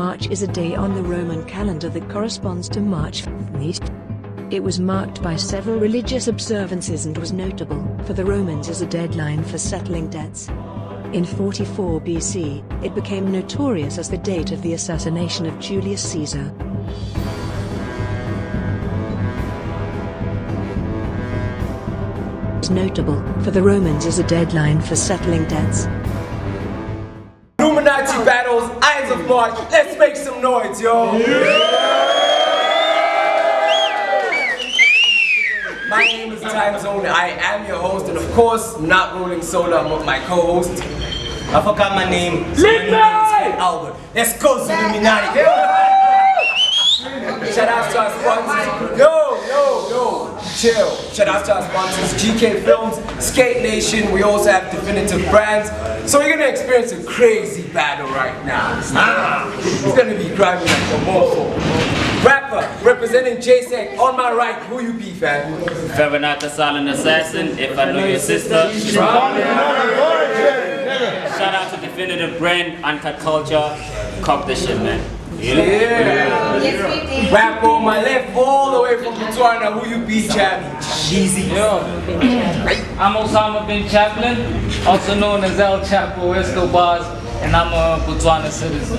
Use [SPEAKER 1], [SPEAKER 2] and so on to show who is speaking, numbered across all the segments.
[SPEAKER 1] March is a day on the Roman calendar that corresponds to March 5th. It was marked by several religious observances and was notable for the Romans as a deadline for settling debts. In 44 BC, it became notorious as the date of the assassination of Julius Caesar. It was notable for the Romans as a deadline for settling debts.
[SPEAKER 2] Zulluminati Battles, Ides of March, let's make some noise, yo! My name is Time Zone, I am your host, and of course, I'm not rolling solo, I'm with my co-host.
[SPEAKER 3] I forgot my name. So my name is Albert. Let's go, Zulluminati!
[SPEAKER 2] Shout out to our sponsors. Yo! Chill. Shout out to our sponsors, GK Films, Skate Nation. We also have Definitive Brands. So we're gonna experience a crazy battle right now. It's gonna be grimy like a mofo. Rapper, representing J-Sec, on my right, who you be, fam?
[SPEAKER 4] Forever not the silent assassin, if I know your sister. Shout out to Definitive Brand, Uncut Culture, cop this shit, man.
[SPEAKER 2] Yeah. Rapper on my left, all the way from Botswana, who you be, Chap?
[SPEAKER 5] Easy. I'm Osama bin Chaplin, also known as El Chapo Escobar, and I'm a Botswana citizen.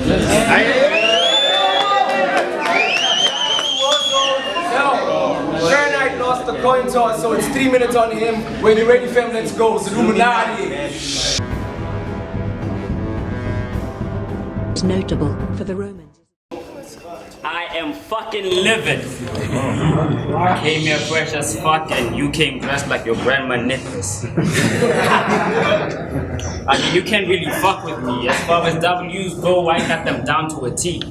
[SPEAKER 2] Fahrenheit lost the coin toss, so it's 3 minutes on him. When you're ready, fam, let's go. Zulluminati.
[SPEAKER 1] It's notable for the Romans.
[SPEAKER 4] I am fucking livid. Came here fresh as fuck and you came dressed like your grandma Nicholas. I mean, you can't really fuck with me. As far as W's go, I got them down to a T.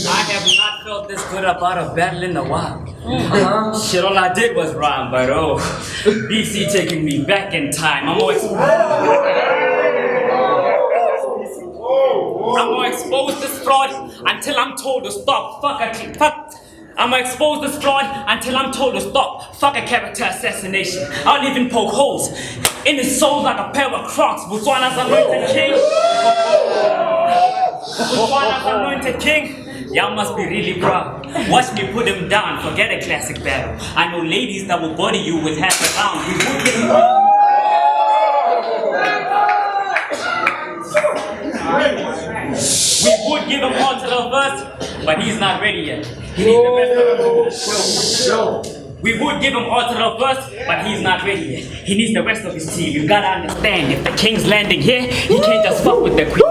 [SPEAKER 4] I have not felt this good about a battle in a while. Shit, all I did was rhyme, but oh, BC taking me back in time. I'm gonna expose this fraud until I'm told to stop. I'm gonna expose this fraud until I'm told to stop. Fuck a character assassination. I'll even poke holes in his soul like a pair of Crocs. Botswana's anointed king. Botswana's anointed king. Y'all must be really proud. Watch me put him down. Forget a classic battle. I know ladies that will body you with half a pound. We would give him all to the first, but he's not ready yet. He needs the rest of him. We would give him all to the first, but he's not ready yet. He needs the rest of his team. You gotta understand, if the king's landing here, he can't just fuck with the queen.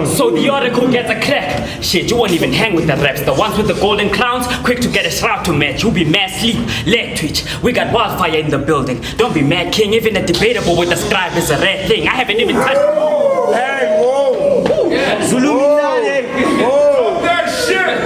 [SPEAKER 4] So the oracle gets a crack. Shit, you won't even hang with the reps. The ones with the golden crowns, quick to get a shroud to match. You be mad sleep, leg twitch. We got wildfire in the building. Don't be mad, king. Even a debatable with the scribe is a rare thing. I haven't even touched.
[SPEAKER 3] Hey, whoa! Zulluminati!
[SPEAKER 2] Whoa! That shit!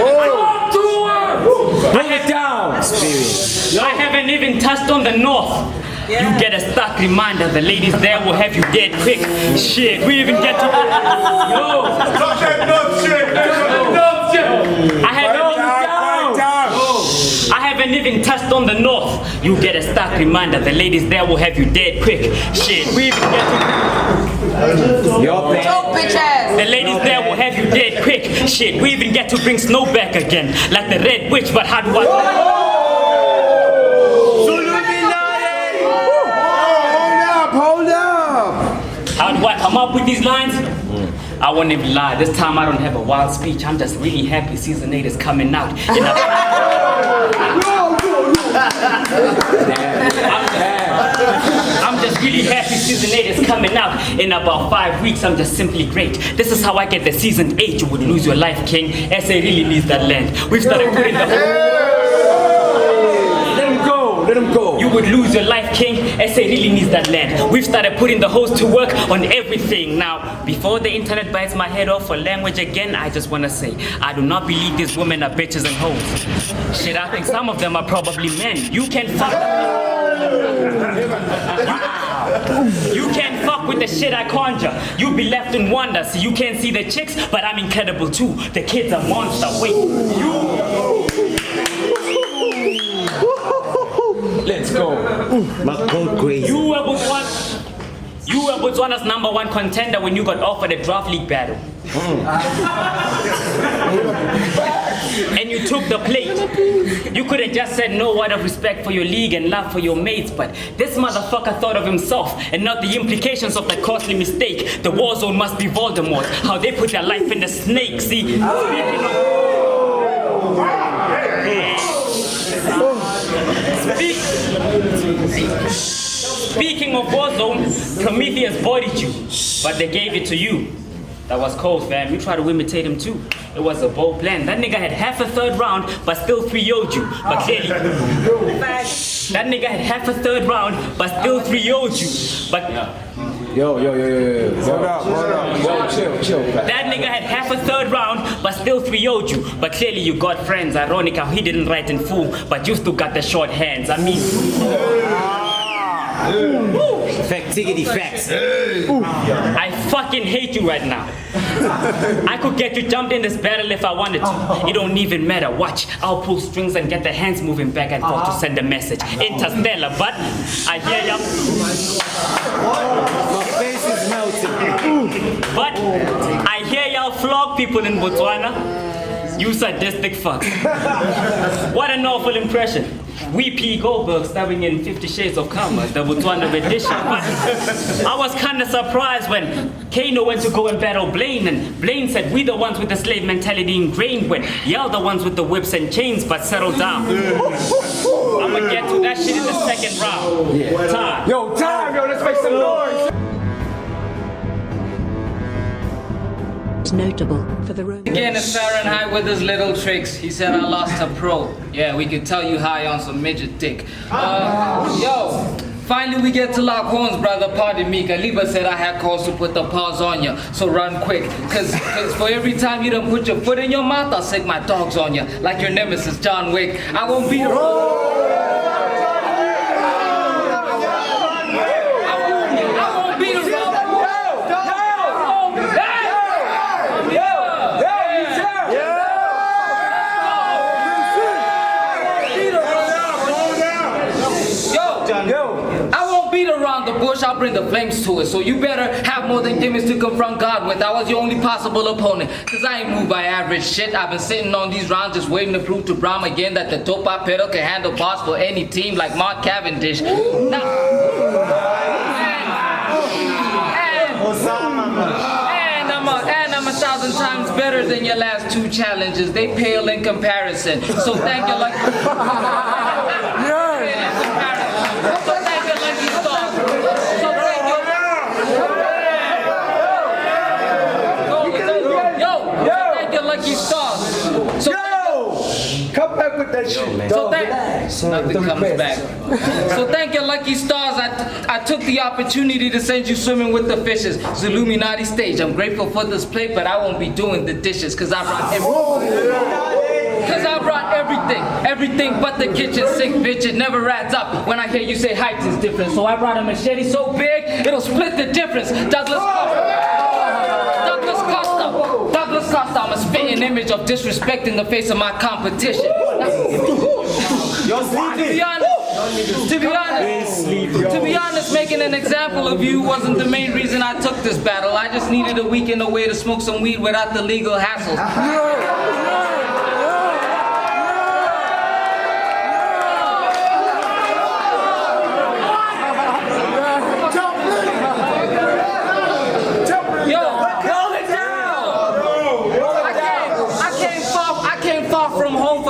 [SPEAKER 3] Bring it down! Experience.
[SPEAKER 4] I haven't even touched on the north. You get a stark reminder, the ladies there will have you dead quick. Shit, we even get to...
[SPEAKER 2] Talk that dumb shit!
[SPEAKER 4] I haven't even touched on the north. You get a stark reminder, the ladies there will have you dead quick. Shit, we even get to... The ladies there will have you dead quick. Shit, we even get to bring snow back again. Like the red witch, but how do I...
[SPEAKER 3] Hold up!
[SPEAKER 4] How do I come up with these lines? I won't even lie, this time I don't have a wild speech. I'm just really happy season 8 is coming out. I'm just really happy season 8 is coming out. In about 5 weeks, I'm just simply great. This is how I get the season 8. You would lose your life, king. SA really needs that land. We've started putting the whole...
[SPEAKER 2] Let him go.
[SPEAKER 4] You would lose your life, king. SA really needs that land. We've started putting the host to work on everything. Now, before the internet bites my head off for language again, I just want to say, I do not believe these women are bitches and hoes. Shit, I think some of them are probably men. You can fuck. You can't fuck with the shit I conjure. You'll be left in wonder. See, you can't see the chicks, but I'm incredible too. The kid's a monster. Wait,
[SPEAKER 3] Let's go. My God, crazy.
[SPEAKER 4] You ever want? You were Botswana's #1 contender when you got offered a draft league battle. And you took the plate. You could have just said no out of respect for your league and love for your mates, but this motherfucker thought of himself and not the implications of that costly mistake. The war zone must be Voldemort, how they put their life in the snake. See, speaking of war zone, Prometheus bodied you, but they gave it to you. That was cold, fam. You tried to imitate him too. It was a bold plan. That nigga had half a third round, but still 3-0'd you. But clearly, that nigga had half a third round, but still 3-0'd you. But
[SPEAKER 2] Yo. Hold up. Chill.
[SPEAKER 4] that nigga had half a third round, but still 3-0'd you. But clearly you got friends. Ironic how he didn't write in full, but you still got the short hands. I mean.
[SPEAKER 3] Factiggity facts.
[SPEAKER 4] I fucking hate you right now. I could get you jumped in this battle if I wanted to. It don't even matter. Watch, I'll pull strings and get the hands moving back and forth to send a message. Interstellar, but I hear ya.
[SPEAKER 3] My face is melting.
[SPEAKER 4] But I hear y'all flog people in Botswana. You sadistic fucks. What an awful impression. We P. Goldberg starring in 50 Shades of Karma, the Botswana edition. But I was kind of surprised when Kano went to go and battle Blaine, and Blaine said, we the ones with the slave mentality ingrained, when y'all the ones with the whips and chains, but settle down. I'ma get to that shit in the second round. Time.
[SPEAKER 2] Yo, let's make some noise.
[SPEAKER 1] Is notable for the Roman.
[SPEAKER 5] Again, it's Fahrenheit with his little tricks. He said I lost a pro. Yeah, we could tell you high on some midget dick. Yo, finally we get to lock horns, brother. Pardon me. Kaliba said I had cause to put the paws on you. So run quick. Cause for every time you done put your foot in your mouth, I'll sick my dogs on you. Like your nemesis, John Wick. I won't be around. The bush, I'll bring the flames to it. So you better have more than gimmicks to confront God with. I was your only possible opponent, cause I ain't moved by average shit. I've been sitting on these rounds just waiting to prove to Brahm again that the dope I pedal can handle bars for any team like Mark Cavendish. And I'm 1,000 times better than your last 2 challenges. They pale in comparison. So thank you like lucky stars. So
[SPEAKER 2] come back with that shit.
[SPEAKER 5] Nothing comes back. So thank your lucky stars. I took the opportunity to send you swimming with the fishes. Zulluminati stage. I'm grateful for this plate, but I won't be doing the dishes cause I brought everything but the kitchen sink, bitch. It never adds up when I hear you say height is different. So I brought a machete so big it'll split the difference. Douglas Costa, I'm a spitting image of disrespect in the face of my competition. To be honest, making an example of you wasn't the main reason I took this battle. I just needed a weekend away to smoke some weed without the legal hassles.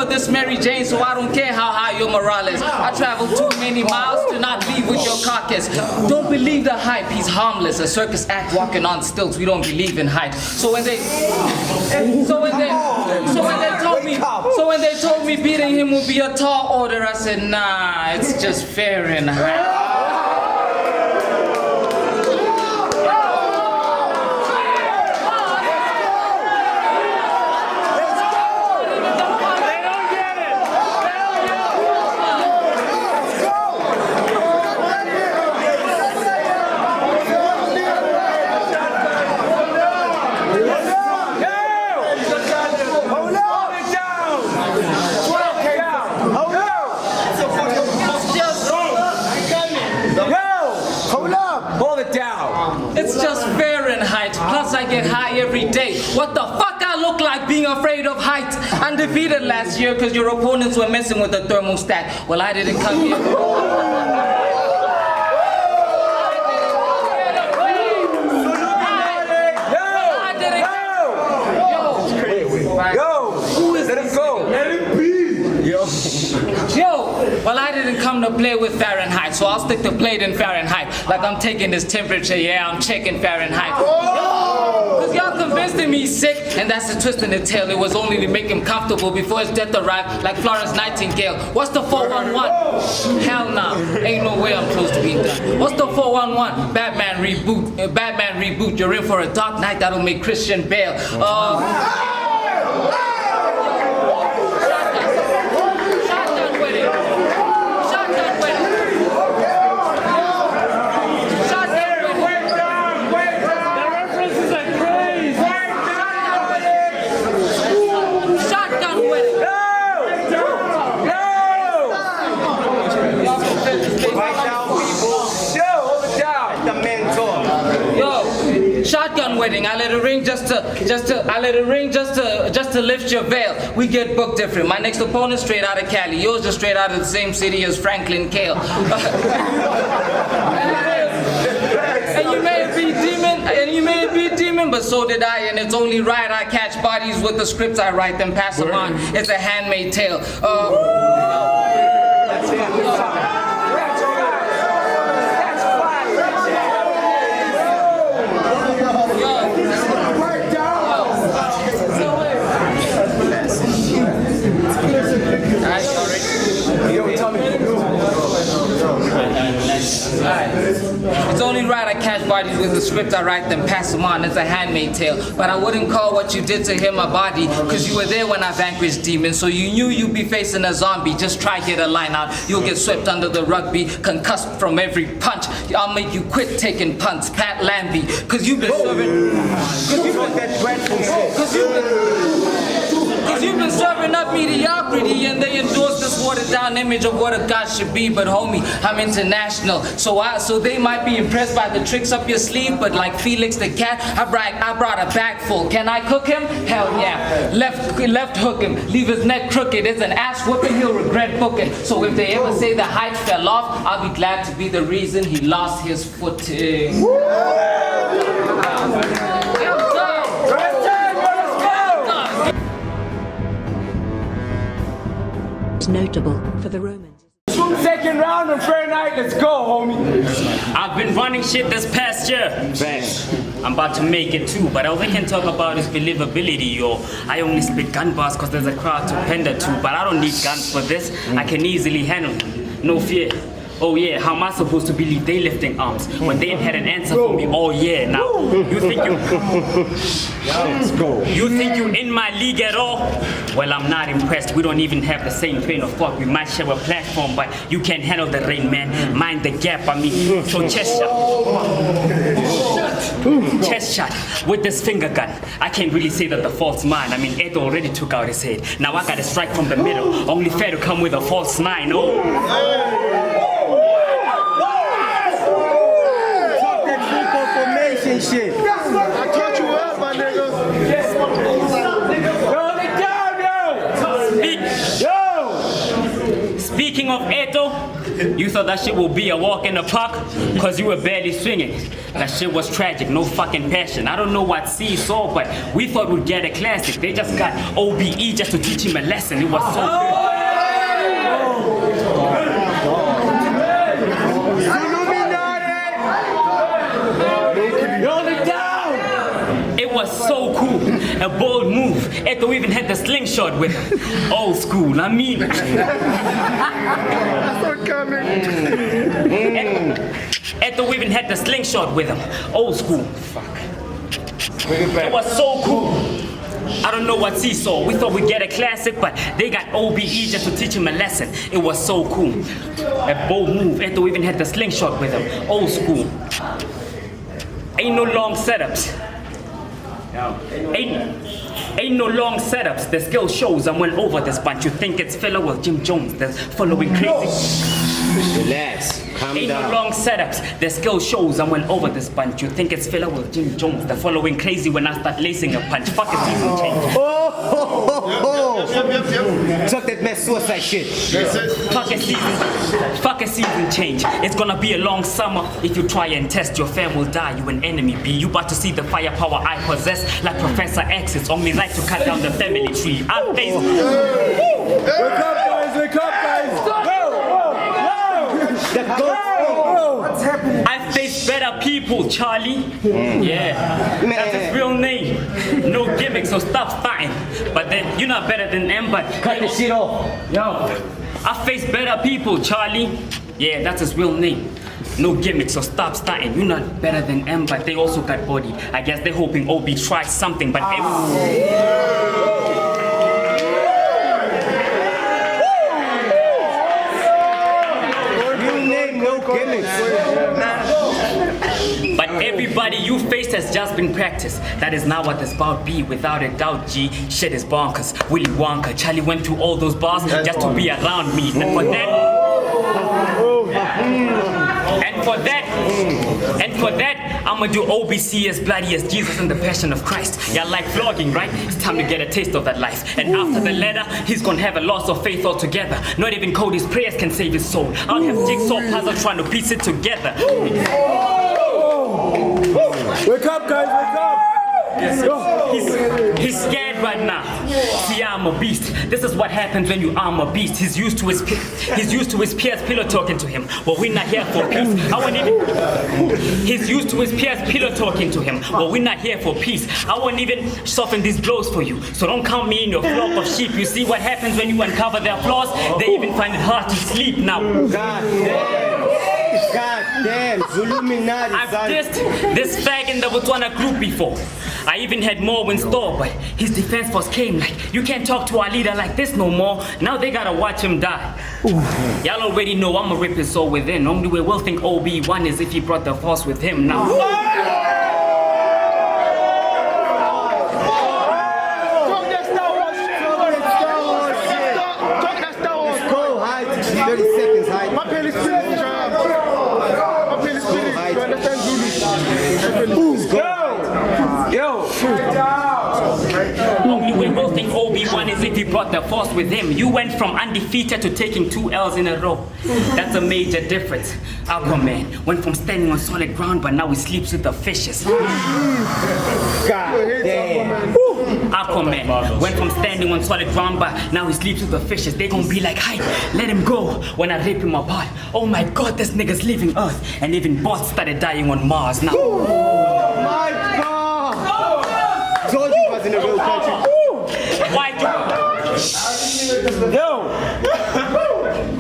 [SPEAKER 5] This Mary Jane, so I don't care how high your morale is. I traveled too many miles to not leave with your carcass. Don't believe the hype, he's harmless. A circus act walking on stilts, we don't believe in height. So when they told me beating him would be a tall order, I said, nah, it's just Fahrenheit. Hey, what the fuck I look like being afraid of heights? Undefeated last year because your opponents were messing with the thermostat. Well, I didn't come here. Well, I didn't come to play with Fahrenheit, so I'll stick to plate in Fahrenheit. Like I'm taking this temperature, yeah, I'm checking Fahrenheit. Because y'all convinced him he's sick, and that's the twist in the tale. It was only to make him comfortable before his death arrived, like Florence Nightingale. What's the 411? Hell nah, ain't no way I'm close to being done. What's the 411? Batman reboot. Batman reboot. You're in for a dark night that'll make Christian Bale. Shotgun wedding. I let it ring just to lift your veil. We get booked different. My next opponent straight out of Cali. Yours just straight out of the same city as Franklin Kale. And you may be a demon, but so did I. And it's only right I catch bodies with the scripts I write, then pass them on. It's a handmade tale. It's only right I catch bodies with the script I write, then pass them on. It's a handmade tale. But I wouldn't call what you did to him a body, cause you were there when I vanquished demons. So you knew you'd be facing a zombie. Just try get a line out. You'll get swept under the rugby, concussed from every punch. I'll make you quit taking punts, Pat Lambie. Cause you've been serving. Cause you've been serving up mediocrity, and they endorse this watered down image of what a god should be. But homie, I'm international, so they might be impressed by the tricks up your sleeve. But like Felix the cat, I brought a bag full. Can I cook him? Hell yeah. Left hook him, leave his neck crooked. It's an ass whooping, he'll regret booking. So if they ever say the height fell off, I'll be glad to be the reason he lost his footing.
[SPEAKER 1] Notable for the Romans.
[SPEAKER 2] Second round of Fahrenheit, let's go, homie.
[SPEAKER 4] I've been running shit this past year. Thanks. I'm about to make it too, but all we can talk about is believability, yo. I only spit gun bars cause there's a crowd to pander to, but I don't need guns for this. I can easily handle them. No fear. Oh yeah, how am I supposed to believe they lifting arms when they ain't had an answer for me all year now? You think you in my league at all? Well, I'm not impressed. We don't even have the same train of thought. We might share a platform, but you can't handle the rain, man. Mind the gap, I mean. So chest shot with this finger gun. I can't really say that the fault's mine. I mean, Ed already took out his head. Now I gotta strike from the middle. Only fair to come with a false 9. Oh.
[SPEAKER 6] Shit. I taught you up, my nigga.
[SPEAKER 4] Speaking of Eto, you thought that shit would be a walk in the park? Cause you were barely swinging. That shit was tragic, no fucking passion. I don't know what C saw, but we thought we'd get a classic. They just got OBE just to teach him a lesson. It was so good. It was so cool, a bold move. Eto even had the slingshot with him. Old school, I mean. I
[SPEAKER 6] saw coming.
[SPEAKER 4] Eto even had the slingshot with him. Old school. Fuck. It was so cool. I don't know what he saw. We thought we'd get a classic, but they got OBE just to teach him a lesson. It was so cool. A bold move. Eto even had the slingshot with him. Old school. Ain't no long setups. Ain't no long setups. The skill shows. I'm well over this bunch. You think it's filler? Well, Jim Jones, the following crazy.
[SPEAKER 3] Relax.
[SPEAKER 4] Ain't no long setups, their skill shows. I went over this bunch. You think it's filler with Jim Jones. They're following crazy when I start lacing a punch. Fuck a season change.
[SPEAKER 3] Talk that mess suicide shit.
[SPEAKER 4] Fuck a season change. It's gonna be a long summer. If you try and test, your fam will die. You an enemy, B. You about to see the firepower I possess. Like Professor X, it's only right to cut down the family tree. I face.
[SPEAKER 6] Wake up, guys! Wake up, guys!
[SPEAKER 2] What's happening?
[SPEAKER 4] I face better people, Charlie. Yeah, that's his real name. No gimmicks, so stop fighting. But then you're not better than them. But
[SPEAKER 3] Cut the shit off.
[SPEAKER 4] yo, I face better people, Charlie. Yeah, that's his real name. No gimmicks, so stop starting. You're not better than them, but they also got body. I guess they're hoping OB tries something, but But everybody you faced has just been practice. That is not what this bout be, without a doubt, G. Shit is bonkers. Willy Wonka. Charlie went through all those bars just to be around me. And for that, I'ma do OBC as bloody as Jesus and the Passion of Christ. Yeah, like vlogging, right? It's time to get a taste of that life. And after the letter, he's gonna have a loss of faith altogether. Not even Cody's prayers can save his soul. I'll have jigsaw puzzle trying to piece it together.
[SPEAKER 6] Wake up, guys! Wake up!
[SPEAKER 4] He's scared right now. See, I'm a beast. This is what happens when you arm a beast. He's used to his peers pillow talking to him. Well, we're not here for peace. He's used to his peers pillow talking to him. Well, we're not here for peace. I won't even soften these blows for you. So don't count me in your flock of sheep. You see what happens when you uncover their flaws? They even find it hard to sleep now.
[SPEAKER 3] God damn, Zulluminati.
[SPEAKER 4] I've dissed this fag in the Botswana group before. I even had more in store, but his defense force came like, you can't talk to our leader like this no more. Now they gotta watch him die. Y'all already know I'ma rip his soul within. Only way we'll think OB1 is if he brought the force with him now.
[SPEAKER 3] Go, hide. 30 seconds, hide.
[SPEAKER 6] My pen is finished, child. My pen is finished. You understand, Zulu?
[SPEAKER 2] Yo!
[SPEAKER 4] Only way we'll think OB1 is if he brought the force with him. You went from undefeated to taking 2 L's in a row. That's a major difference. Aquaman went from standing on solid ground, but now he sleeps with the fishes.
[SPEAKER 3] God damn.
[SPEAKER 4] Aquaman went from standing on solid ground, but now he sleeps with the fishes. They gon' be like, hi, let him go when I rip him apart. Oh my god, this nigga's leaving Earth. And even bots started dying on Mars now.
[SPEAKER 3] My God. Told you was in a real country.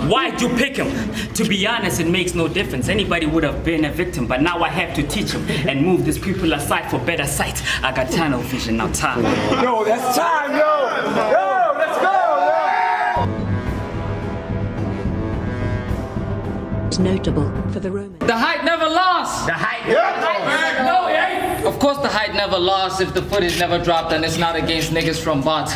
[SPEAKER 4] Why'd you pick him? To be honest, it makes no difference. Anybody would have been a victim, but now I have to teach him and move these people aside for better sight. I got tunnel vision now, time.
[SPEAKER 2] Yo, that's time, yo! Yo, let's go!
[SPEAKER 1] It's notable for the Romans.
[SPEAKER 5] The height never lost.
[SPEAKER 4] The height.
[SPEAKER 5] No, it ain't. Of course the height never lost if the footage never dropped and it's not against niggas from bots.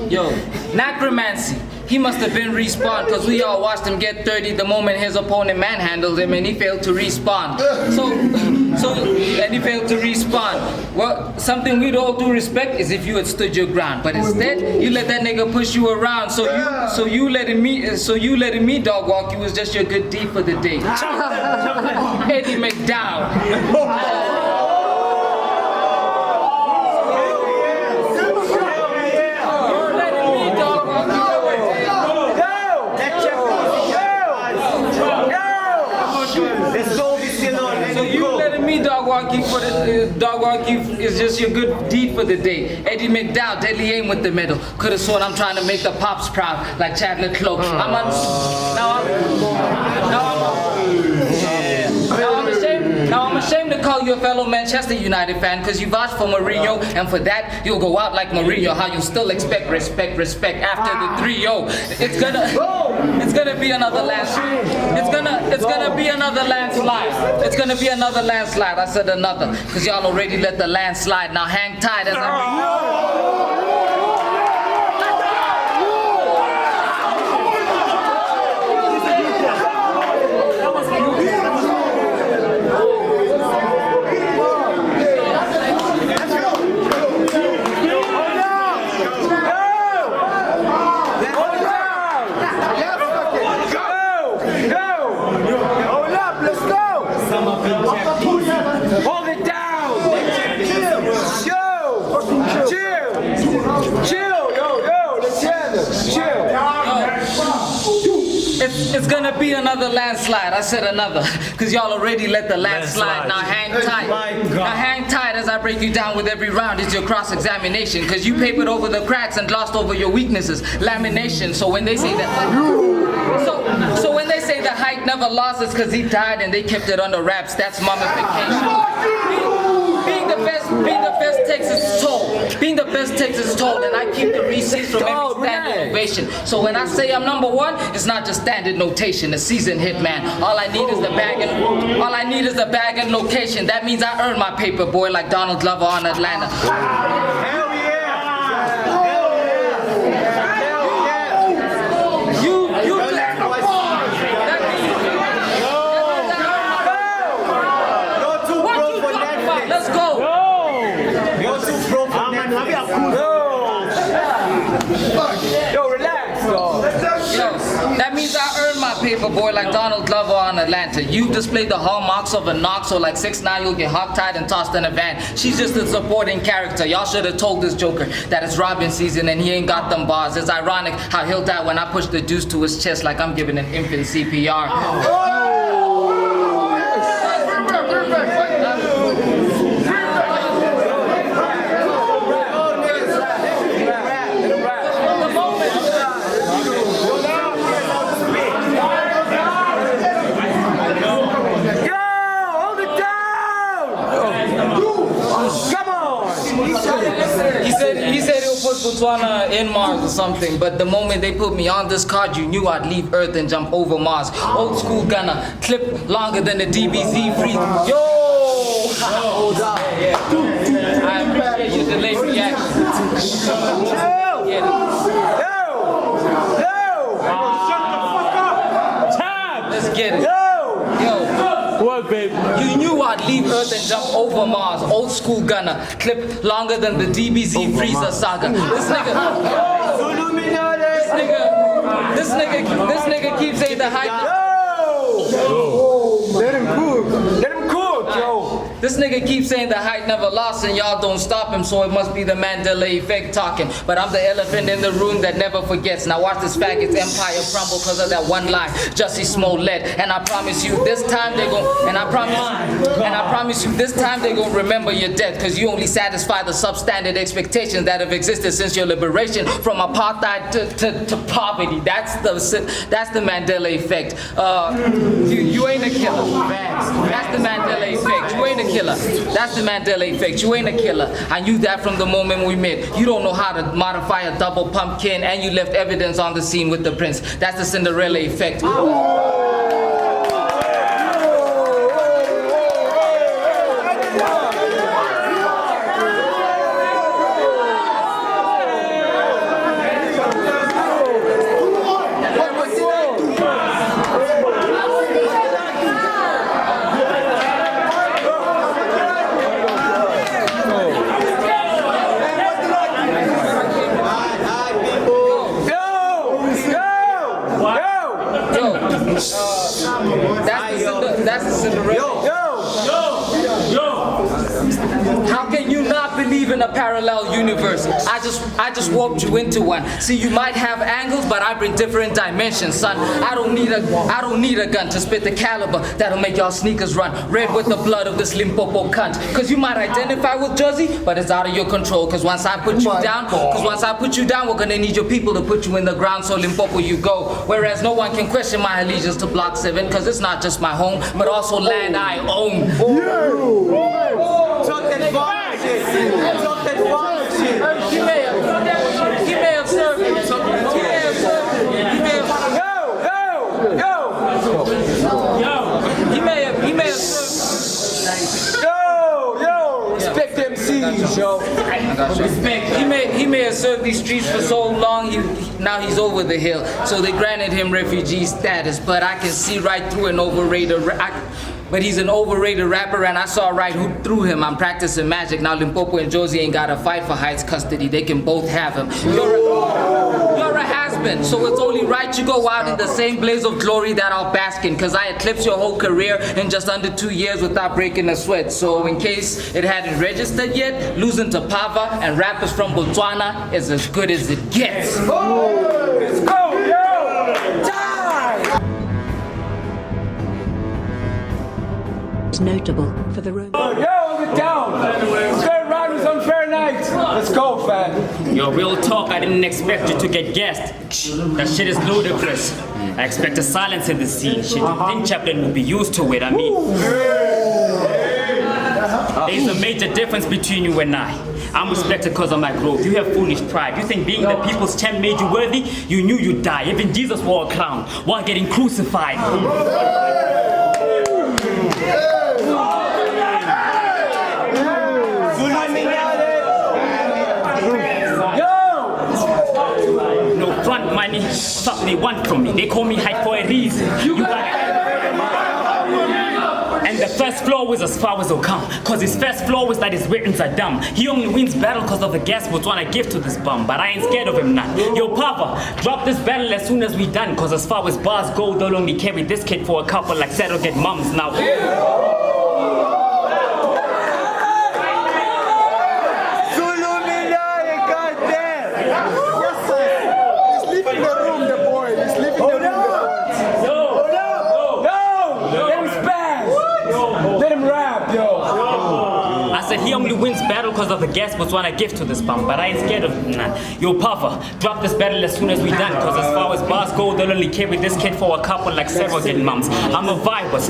[SPEAKER 5] Yo, necromancy. He must have been respawned because we all watched him get 30 the moment his opponent manhandled him and he failed to respawn. And he failed to respawn. Well, something we'd all do respect is if you had stood your ground, but instead you let that nigga push you around. So you letting me dog walk you was just your good deed for the day. Eddie McDowell. Dog walk you is just your good deed for the day. Eddie McDowell, deadly aim with the medal. Could've sworn I'm trying to make the pops proud, like Chaplin cloak. Now I'm ashamed ashamed to call you a fellow Manchester United fan because you vouched for Mourinho, and for that you'll go out like Mourinho. How you still expect respect after the 3-0? It's gonna be another landslide. It's gonna be another landslide. It's gonna be another landslide. I said another because y'all already let the landslide. Now hang tight as
[SPEAKER 2] Hold it down! Chill! Yo, let's chill!
[SPEAKER 5] It's gonna be another landslide. I said another, cause y'all already let the landslide. Now hang tight. Now hang tight as I break you down with every round. It's your cross-examination, cause you papered over the cracks and glossed over your weaknesses. Lamination. So when they say that, so when they say the height never lost, it's cause he died and they kept it under wraps. That's mummification. Being the best takes its toll. Being the best takes its toll, and I keep the receipts from every standing ovation. So when I say I'm number one, it's not just standard notation. A seasoned hitman. All I need is the bag and location. That means I earn my paper, boy, like Donald Glover on Atlanta.
[SPEAKER 2] Yo, relax, dog.
[SPEAKER 5] That means I earned my paper, boy, like Donald Glover on Atlanta. You displayed the hallmarks of a knock, so like 6ix9ine, you'll get hogtied and tossed in a van. She's just a supporting character. Y'all should have told this joker that it's Robin season and he ain't got them bars. It's ironic how he'll die when I push the deuce to his chest like I'm giving an infant CPR. He said he'll put Botswana in Mars or something, but the moment they put me on this card, you knew I'd leave Earth and jump over Mars. Old school gunner, clip longer than the DBZ free. Yo! I appreciate your delayed reaction. Let's get it.
[SPEAKER 6] What, baby?
[SPEAKER 5] You knew I'd leave Earth and jump over Mars. Old school gunner, clip longer than the DBZ Freezer saga. This nigga keeps saying the hype.
[SPEAKER 2] Let him cook, yo.
[SPEAKER 5] This nigga keeps saying the height never lost and y'all don't stop him, so it must be the Mandela effect talking. But I'm the elephant in the room that never forgets. Now watch this faggot's empire crumble because of that one lie, Jussie Smollett. And I promise you this time they gon' this time they gon' remember your death, cause you only satisfy the substandard expectations that have existed since your liberation from apartheid to poverty. That's the Mandela effect. You ain't a killer. That's the Mandela effect. You ain't a killer. That's the Mandela effect. You ain't a killer. I knew that from the moment we met. You don't know how to modify a double pumpkin, and you left evidence on the scene with the prince. That's the Cinderella effect. That's the Cinderella. How can you not believe in a parallel universe? I just warped you into one. See, you might have angles, but I bring different dimensions, son. I don't need a gun to spit the caliber that'll make y'all sneakers run red with the blood of this Limpopo cunt. Cause you might identify with Jersey, but it's out of your control. Cause once I put you down, we're gonna need your people to put you in the ground, so Limpopo you go. Whereas no one can question my allegiance to Block 7, cause it's not just my home, but also land I own.
[SPEAKER 2] show.
[SPEAKER 5] He may have served these streets for so long, now he's over the hill. So they granted him refugee status, but I can see right through an overrated but he's an overrated rapper, and I saw right who threw him. I'm practicing magic. Now Limpopo and Josie ain't gotta fight for Heights custody. They can both have him. You're a has-been, so it's only right you go out in the same blaze of glory that I'll bask in, cause I eclipsed your whole career in just under 2 years without breaking a sweat. So in case it hadn't registered yet, losing to Pava and rappers from Botswana is as good as it gets.
[SPEAKER 2] Let's go, yo! Die!
[SPEAKER 1] Is notable for the Roman.
[SPEAKER 2] Yo, get down! Third round is unfair night. Let's go, fam.
[SPEAKER 4] Yo, real talk, I didn't expect you to get gassed. That shit is ludicrous. I expect a silence in the scene. Shit, you think Chaplin will be used to it? I mean, there's a major difference between you and I. I'm respected because of my growth. You have foolish pride. You think being the people's champ made you worthy? You knew you'd die. Even Jesus wore a crown while getting crucified. Front money, something they want from me. They call me hype for a reason. And the first floor was as far as he'll come, cause his first floor was that his writtens are dumb. He only wins battle cause of the gas Botswana give to this bum, but I ain't scared of him none. Yo Papa, drop this battle as soon as we done, cause as far as bars go, they'll only carry this kid for a couple like surrogate mums now.
[SPEAKER 6] Zulluminati, goddamn! Yes, sir. He's leaving the room, the boy. He's leaving the room, the boy.
[SPEAKER 2] Let him spaz! Let him rap, yo!
[SPEAKER 4] I said he only wins battle because of the gas Botswana give to this bum, but I ain't scared of none. Yo Papa, drop this battle as soon as we done, cause as far as bars go, they'll only carry this kid for a couple like surrogate mums. I'm a virus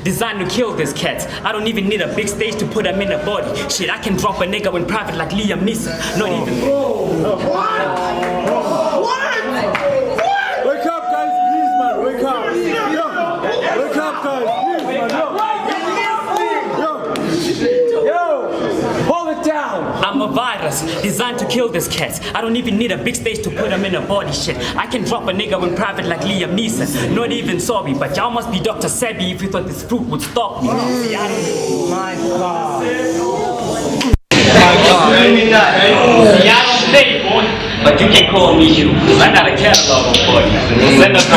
[SPEAKER 4] designed to kill this cat. I don't even need a big stage to put him in a body. Shit, I can drop a nigga in private like Liam Neeson. Not even.
[SPEAKER 6] Wake up, guys, please, man. Wake up. Wake up, guys, please, man.
[SPEAKER 2] Yo! Hold it down!
[SPEAKER 4] I'm a virus designed to kill this cat. I don't even need a big stage to put him in a body. Shit, I can drop a nigga in private like Liam Neeson. Not even sorry, but y'all must be Dr. Sebi if you thought this fruit would stop me. See, I don't.
[SPEAKER 2] My God.
[SPEAKER 4] See, I don't play, boy, but you can call me you, cause I got a catalog of boys. Send us this.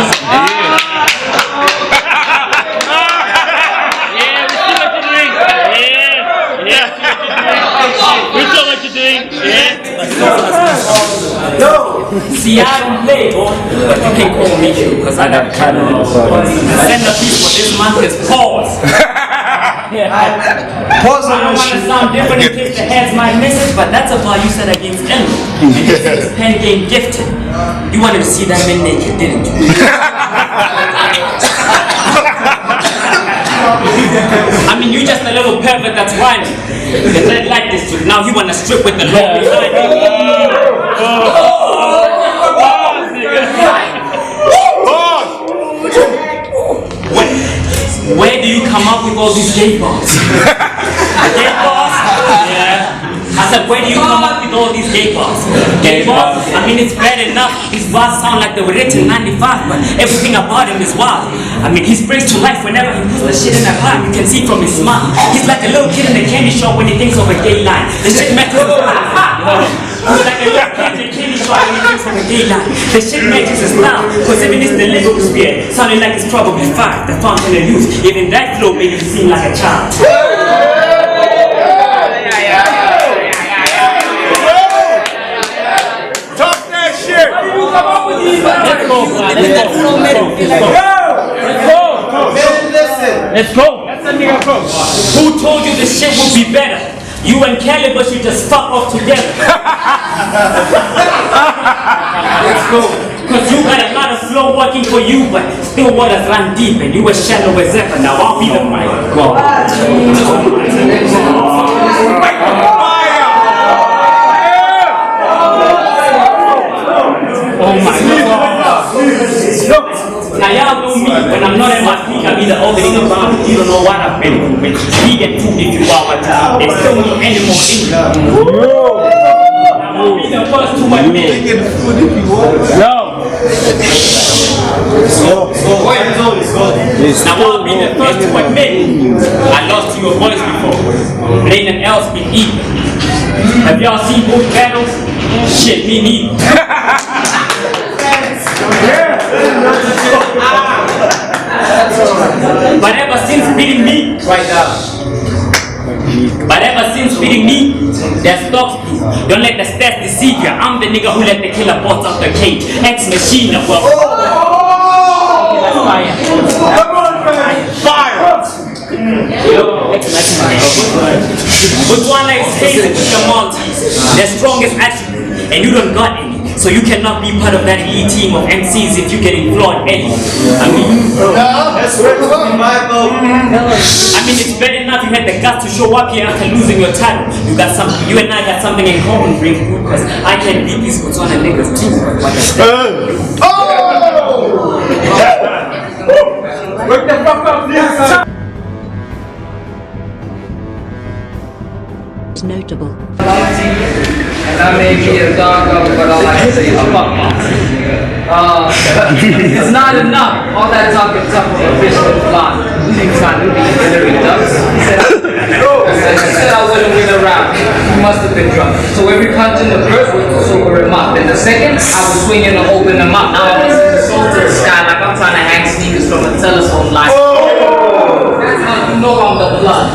[SPEAKER 4] We saw what you're doing.
[SPEAKER 2] Yo!
[SPEAKER 4] See, I don't play, boy, but you can call me you, cause I got a catalog of boys. Send the people this month is pause.
[SPEAKER 2] Pause
[SPEAKER 4] I don't want to sound different in case the heads might miss it, but that's a bar you said against Emily. And you said his pen game gifted. You wanted to see that man naked, didn't you? I mean, you just a little pervert that's whining. The red light district, now he wanna strip with the law behind him. Where do you come up with all these gay bars? Gay bars? Yeah. I said, where do you come up with all these gay bars? Gay bars? I mean, it's bad enough. These bars sound like they were written in 95, but everything about him is wild. I mean, he springs to life whenever he puts the shit in a line. You can see from his smile. He's like a little kid in a candy shop when he thinks of a gay line. The shit matches his style. He's like a little kid in a candy shop when he thinks of a gay line. The shit matches his style. Cause even his delivery is weird. Sounding like he's probably 5, the fountain of youth. Even that flow made him seem like a child. Let's go. Who told you this shit would be better? You and Caliber should just fuck off together. Let's go. Cause you got a lot of flow working for you, but still waters run deep and you as shallow as ever. Now I'll be the mic. Go. Oh my God. Now y'all know me, when I'm not at my peak, I be the only nigga around. you don't know what I've been through, bitch. Vegan food if you are, but there's so many animals in you. I'll be the first to admit. No. Now I'll be the first to admit I lost to your voice before. But ain't nothing else been eaten. Have y'all seen both battles? Shit, me neither. But ever since beating me, right now. But ever since beating me, that stops me. Don't let the stats deceive you. I'm the nigga who let the killer boss out the cage. Ex-machine of a... Fire! Botswana is facing with the Maltese, their strongest attribute, and you don't got any. So you cannot be part of that elite team of MCs if you get employed any. I mean, it's bad enough you had the guts to show up here after losing your title. You and I got something in common, Ring, because I can beat these Botswana niggas too.
[SPEAKER 2] Wake the fuck up, please.
[SPEAKER 1] Is notable.
[SPEAKER 5] And I may be a dog, but I like to say a fuck box. It's not enough. All that talk is tough for a fish to fly. Things I knew these glittery ducks. He said I wouldn't win a round. He must have been drunk. So every punch in the first was to sober him up. In the second, I was swinging to open him up. Now I listen to soul to the sky like I'm trying to hang sneakers from a telephone line. That's how you know I'm the blood.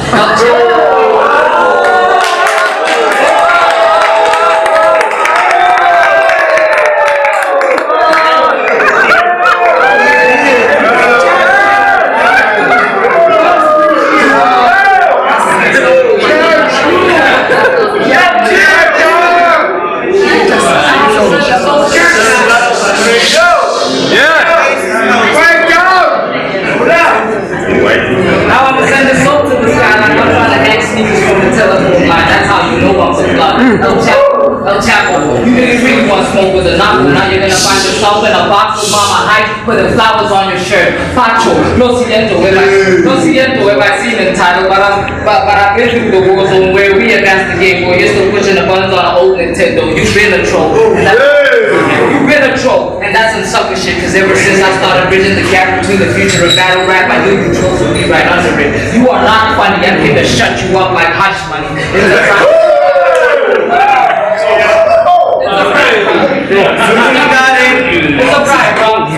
[SPEAKER 5] Chaplin, you didn't really want to smoke with a novel. Now you're gonna find yourself in a box with mama hype, putting flowers on your shirt. Pacho, no siento if I seen the title, but I've been through the war zone where we advanced the game. Boy, you're still pushing the buttons on an old Nintendo. You've been a troll. And that's some sucker shit, cause ever since I started bridging the gap between the future and battle rap, I knew you trolls would be right under it. You are not funny, I'm here to shut you up like hush money.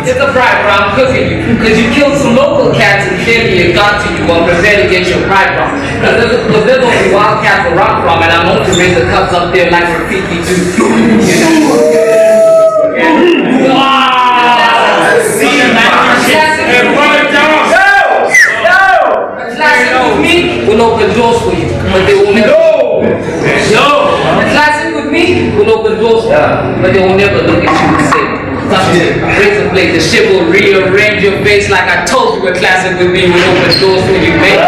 [SPEAKER 5] It's a pride, bro. I'm cooking you. Because you killed some local cats and clearly it got to you. I'm prepared to get your pride from. Because there's only wild cats to rock from, and I'm known to raise the cups up there like Rafiki do. Classic with me will open doors for you, but they will never. Classic with me will open doors for you, but they will never look at you and say, razor blade, the shit will rearrange your face like I told you. A classic with me will open doors for you, man.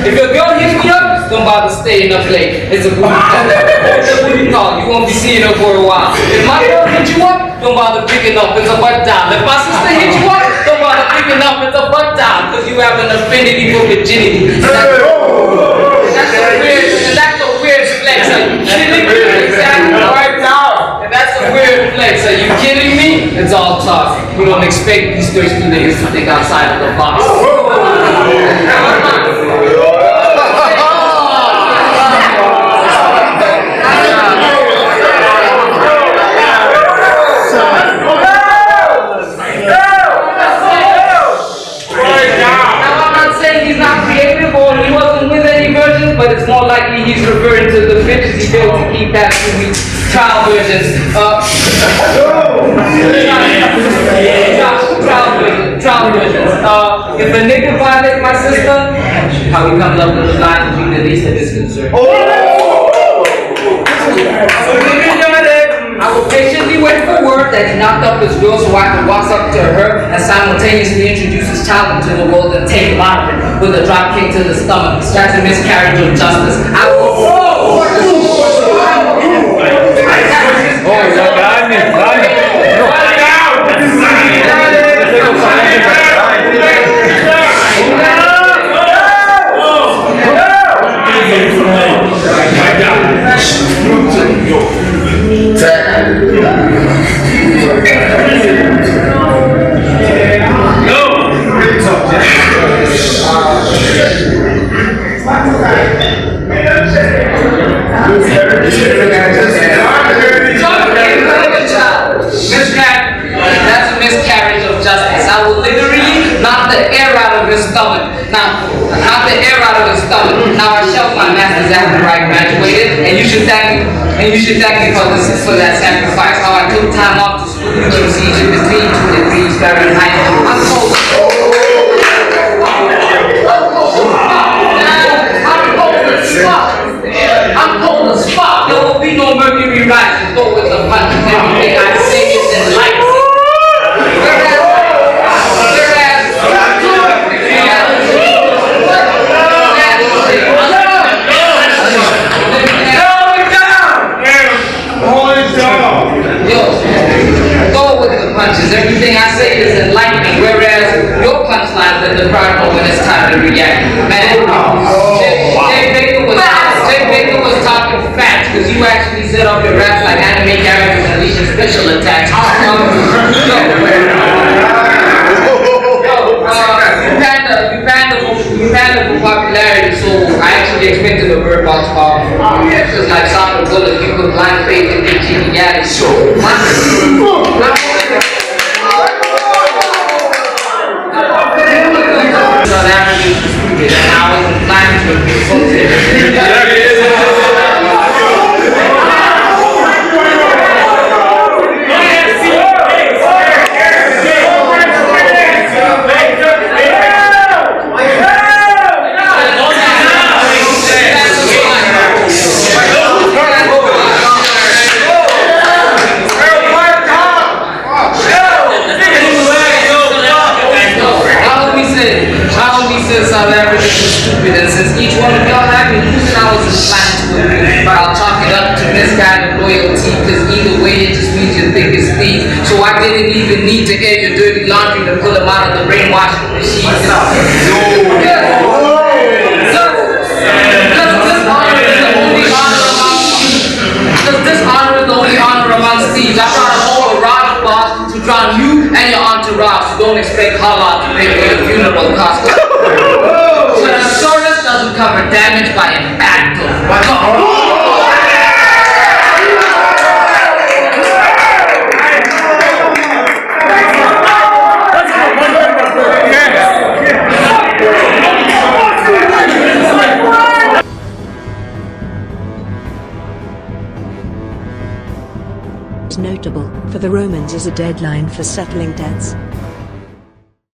[SPEAKER 5] If your girl hits me up, don't bother staying up late. It's a booty call. You won't be seeing her for a while. If my girl hits you up, don't bother picking up. It's a butt down. If my sister hits you up, don't bother picking up. It's a butt down. Cause you have an affinity for virginity. That's a weird flex. Are you kidding me? Exactly. Right now. And that's a weird flex. Are you kidding me? It's all talk. We don't expect these thirsty niggas to think outside of the box. But it's more likely he's referring to the bitches he failed to keep past 2 weeks. Trial versions. Trial versions. If a nigga violates my sister, how he comes up with the line will be the least of his concern. I will patiently wait for word that he knocked up his girl so I can walk up to her and simultaneously introduce his child into the world and take him out of it with a drop kick to the stomach. That's a miscarriage of justice. I will And you should thank me for that sacrifice. How I took time off to school to siege in between 2 degrees Fahrenheit. I'm cold. I'm cold as fuck. There will be no Mercury rising. Go with the punches. Everything I say is enlightened. Punches. Everything I say is enlightening, whereas your punchlines are the problem when it's time to react. Man, Jay Baker was talking facts because you actually set up your raps like anime characters and unleashing special attacks. You panda for popularity, so I actually expected a bird box call. Just like soccer bullets, you put blind faith in their cheeky daddy. And I wasn't planning to South Africa is stupid, and since each one of y'all had me losing, I was inclined to agree. But I'll chalk it up to misguided loyalty, because either way it just means you're thick as thieves. So I didn't even need to air your dirty laundry to pull them out of the brainwashing machine. Because dishonor is the only honor amongst thieves. I brought a whole barrage of boss to drown you and your entourage. So don't expect Allah to pay for your funeral cost. But insurance doesn't cover damage by an actor.
[SPEAKER 1] Notable for the Romans as a deadline for settling debts.